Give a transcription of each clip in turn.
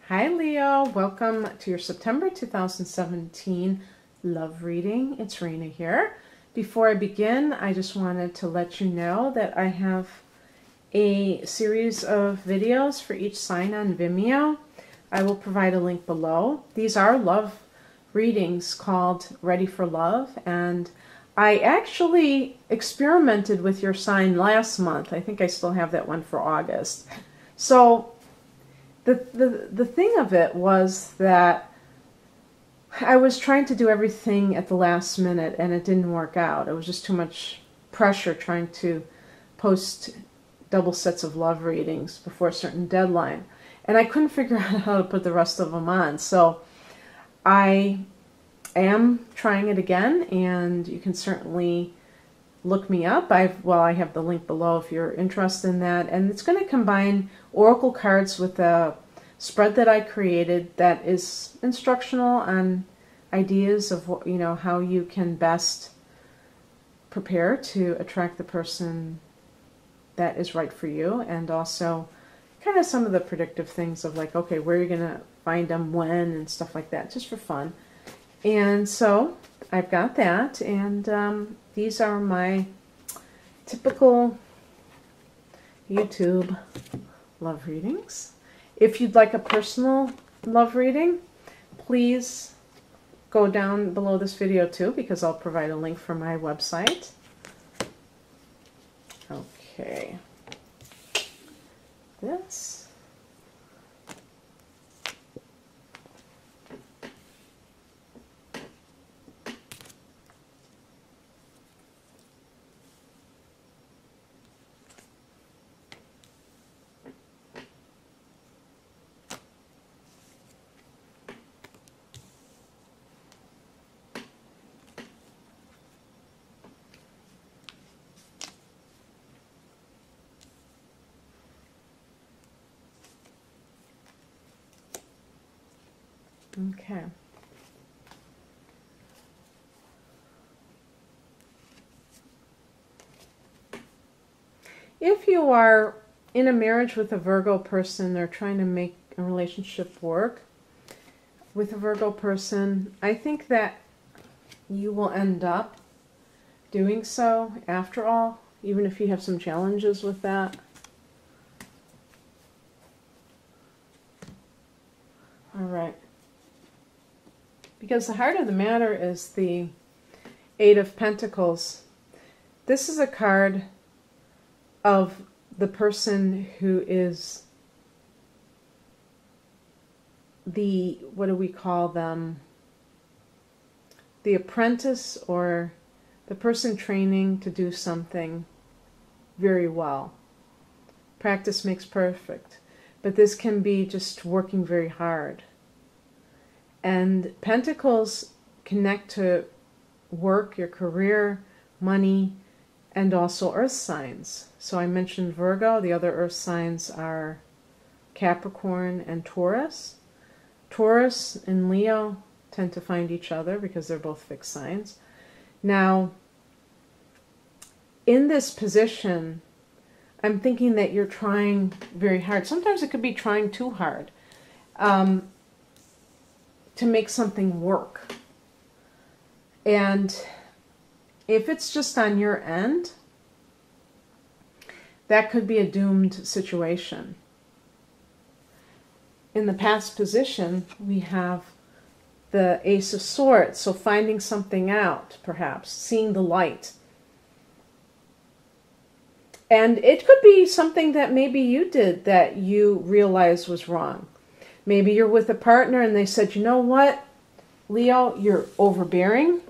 Hi Leo, welcome to your September 2017 love reading. It's Rena here. Before I begin, I just wanted to let you know that I have a series of videos for each sign on Vimeo. I will provide a link below. These are love readings called Ready for Love, and I actually experimented with your sign last month. I think I still have that one for August. So the thing of it was that I was trying to do everything at the last minute and it didn't work out. It was just too much pressure trying to post double sets of love readings before a certain deadline. And I couldn't figure out how to put the rest of them on. So I am trying it again, and you can certainly look me up. I have the link below if you're interested in that. And it's going to combine oracle cards with a spread that I created that is instructional on ideas of what, how you can best prepare to attract the person that is right for you, and also kind of some of the predictive things of like, okay, where you're going to find them, when, and stuff like that, just for fun. And so I've got that, and these are my typical YouTube love readings. If you'd like a personal love reading, please go down below this video too, because I'll provide a link for my website. Okay. This. Okay. If you are in a marriage with a Virgo person or trying to make a relationship work with a Virgo person, I think that you will end up doing so after all, even if you have some challenges with that. All right. Because the heart of the matter is the Eight of Pentacles. This is a card of the person who is the, what do we call them? The apprentice, or the person training to do something very well. Practice makes perfect. But this can be just working very hard. And Pentacles connect to work, your career, money, and also earth signs. So I mentioned Virgo. The other earth signs are Capricorn and Taurus. Taurus and Leo tend to find each other because they're both fixed signs. Now, in this position, I'm thinking that you're trying very hard. Sometimes it could be trying too hard. To make something work. And if it's just on your end, that could be a doomed situation. In the past position, we have the Ace of Swords, so finding something out, perhaps, seeing the light. And it could be something that maybe you did that you realized was wrong. Maybe you're with a partner and they said, you know what, Leo, you're overbearing,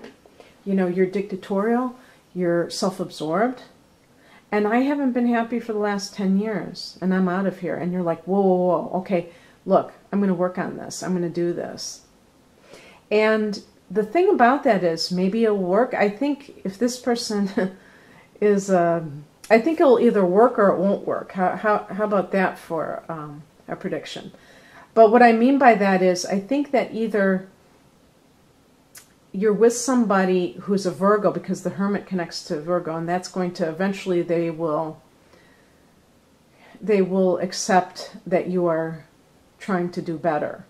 you're dictatorial, you're self-absorbed, and I haven't been happy for the last 10 years, and I'm out of here. And you're like, whoa, whoa, whoa, okay, look, I'm going to work on this. I'm going to do this. And the thing about that is, maybe it'll work. I think if this person is, I think it'll either work or it won't work. How about that for a prediction? But what I mean by that is, I think that either you're with somebody who's a Virgo, because the Hermit connects to Virgo, and that's going to eventually, they will accept that you are trying to do better.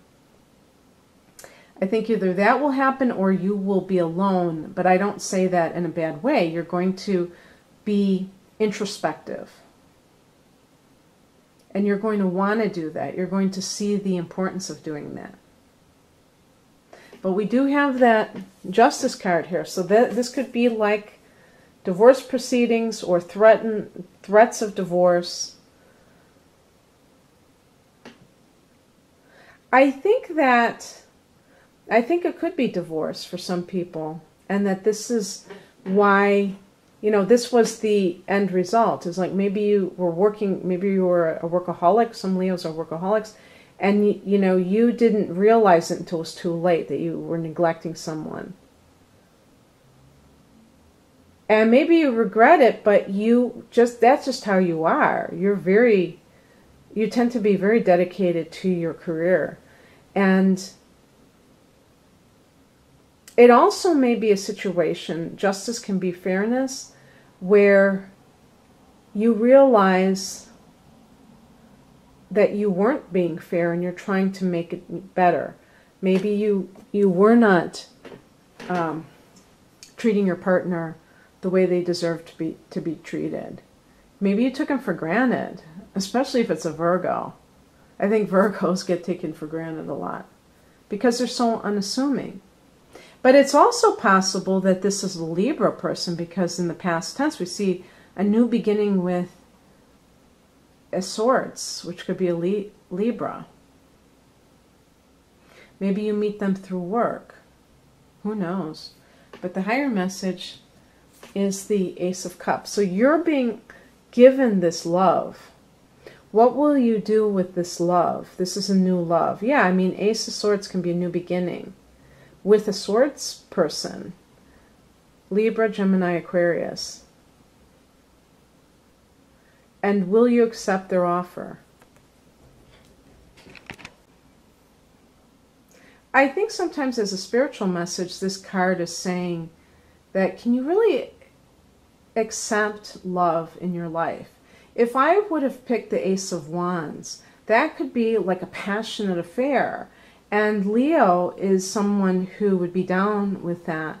I think either that will happen or you will be alone, but I don't say that in a bad way. You're going to be introspective. And you're going to want to do that. You're going to see the importance of doing that. But we do have that Justice card here. So this could be like divorce proceedings or threats of divorce. I think it could be divorce for some people, and that this is why, you know, this was the end result. Is like maybe you were working, maybe you were a workaholic. Some Leos are workaholics, and you know, you didn't realize it until it was too late that you were neglecting someone. And maybe you regret it, but that's just how you are. You tend to be very dedicated to your career. And it also may be a situation, justice can be fairness, where you realize that you weren't being fair and you're trying to make it better. Maybe you were not treating your partner the way they deserve to be treated. Maybe you took them for granted, especially if it's a Virgo. I think Virgos get taken for granted a lot because they're so unassuming. But it's also possible that this is a Libra person, because in the past tense we see a new beginning with a Swords, which could be a Libra. Maybe you meet them through work. Who knows? But the higher message is the Ace of Cups. So you're being given this love. What will you do with this love? This is a new love. Yeah, I mean, Ace of Swords can be a new beginning. With a Swords person, Libra, Gemini, Aquarius. And will you accept their offer? I think sometimes as a spiritual message, this card is saying that, can you really accept love in your life? If I would have picked the Ace of Wands, that could be like a passionate affair. And Leo is someone who would be down with that.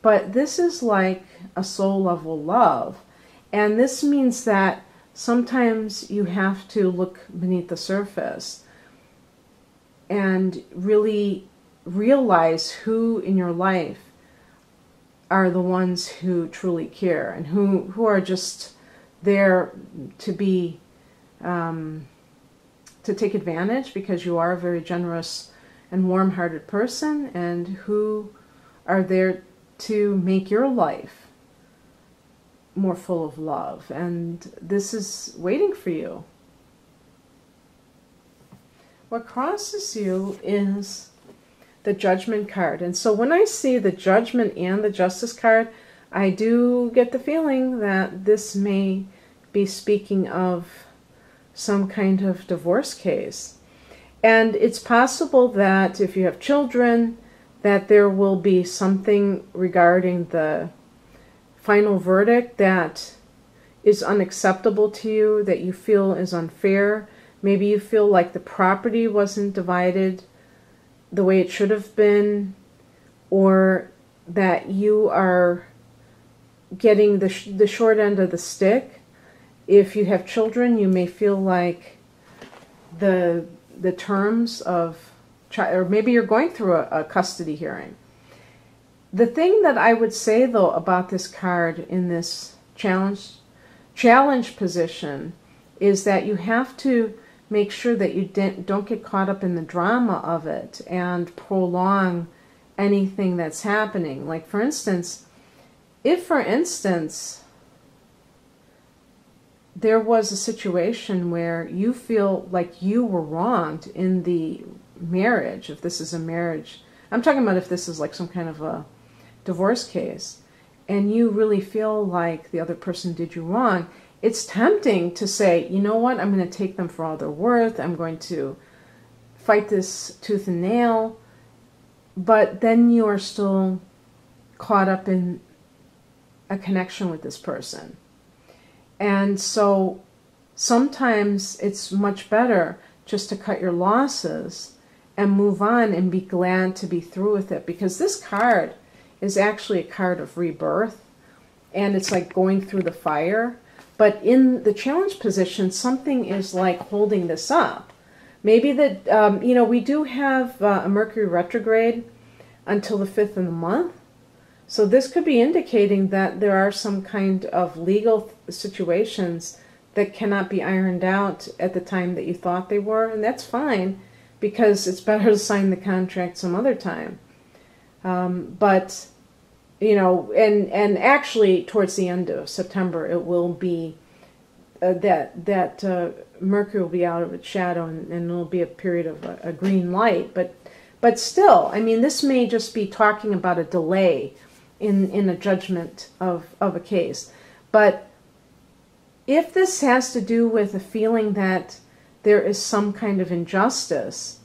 But this is like a soul level love. And this means that sometimes you have to look beneath the surface and really realize who in your life are the ones who truly care and who are just there to be to take advantage because you are a very generous and warm-hearted person, and who are there to make your life more full of love. And this is waiting for you. What crosses you is the Judgment card. And so when I see the Judgment and the Justice card, I do get the feeling that this may be speaking of some kind of divorce case. And it's possible that if you have children, that there will be something regarding the final verdict that is unacceptable to you, that you feel is unfair. Maybe you feel like the property wasn't divided the way it should have been, or that you are getting the short end of the stick. If you have children, you may feel like the terms of, or maybe you're going through a custody hearing. The thing that I would say, though, about this card in this challenge position is that you have to make sure that you don't get caught up in the drama of it and prolong anything that's happening. Like, for instance, if, for instance, there was a situation where you feel like you were wronged in the marriage, if this is a marriage, I'm talking about if this is like some kind of a divorce case, and you really feel like the other person did you wrong, it's tempting to say, you know what, I'm going to take them for all they're worth, I'm going to fight this tooth and nail, but then you are still caught up in a connection with this person. And so sometimes it's much better just to cut your losses and move on and be glad to be through with it. Because this card is actually a card of rebirth, and it's like going through the fire. But in the challenge position, something is like holding this up. Maybe that, you know, we do have a Mercury retrograde until the 5th of the month. So this could be indicating that there are some kind of legal situations that cannot be ironed out at the time that you thought they were. And that's fine, because it's better to sign the contract some other time. But, you know, and actually towards the end of September, it will be that Mercury will be out of its shadow, and it'll be a period of a green light. But still, I mean, this may just be talking about a delay in a judgment of a case. But if this has to do with a feeling that there is some kind of injustice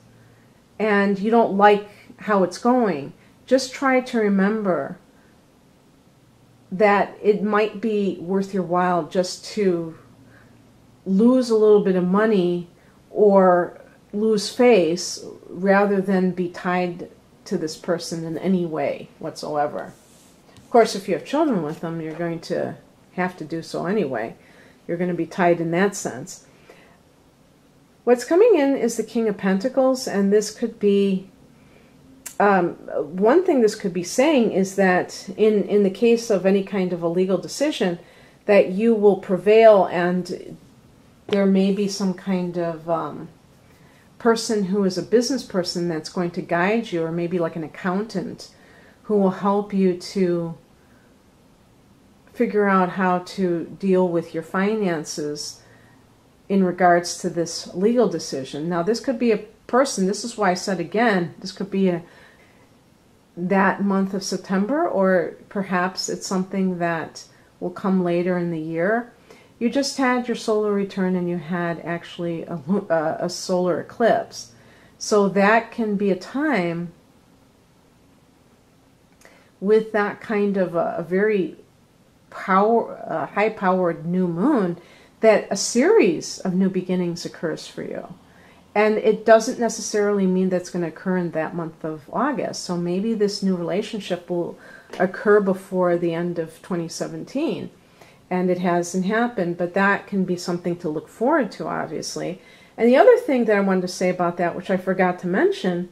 and you don't like how it's going, just try to remember that it might be worth your while just to lose a little bit of money or lose face rather than be tied to this person in any way whatsoever. Of course, if you have children with them, you're going to have to do so anyway. You're going to be tied in that sense. What's coming in is the King of Pentacles, and this could be, one thing this could be saying is that in the case of any kind of a legal decision, that you will prevail, and there may be some kind of person who is a business person that's going to guide you, or maybe like an accountant who will help you to figure out how to deal with your finances in regards to this legal decision. Now, this could be a person, this is why I said again, this could be that month of September, or perhaps it's something that will come later in the year. You just had your solar return, and you had actually a solar eclipse. So that can be a time with that kind of a very high-powered new moon, that a series of new beginnings occurs for you. And it doesn't necessarily mean that's going to occur in that month of August. So maybe this new relationship will occur before the end of 2017. And it hasn't happened, but that can be something to look forward to, obviously. And the other thing that I wanted to say about that, which I forgot to mention,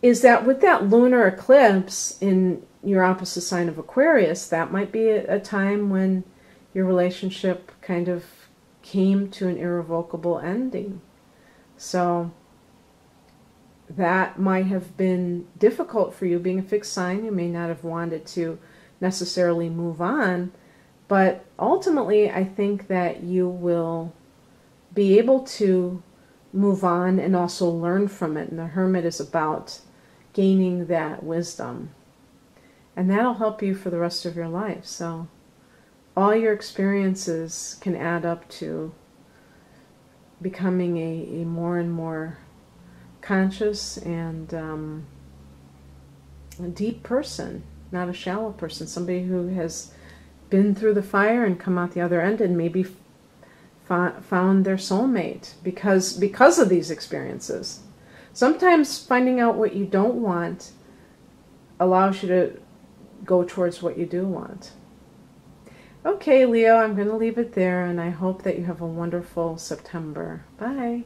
is that with that lunar eclipse in your opposite sign of Aquarius, that might be a time when your relationship kind of came to an irrevocable ending. So that might have been difficult for you. Being a fixed sign, you may not have wanted to necessarily move on, but ultimately I think that you will be able to move on and also learn from it. And the Hermit is about gaining that wisdom. And that'll help you for the rest of your life. So all your experiences can add up to becoming a more and more conscious and a deep person, not a shallow person, somebody who has been through the fire and come out the other end and maybe found their soulmate because of these experiences. Sometimes finding out what you don't want allows you to go towards what you do want. Okay, Leo, I'm going to leave it there, and I hope that you have a wonderful September. Bye.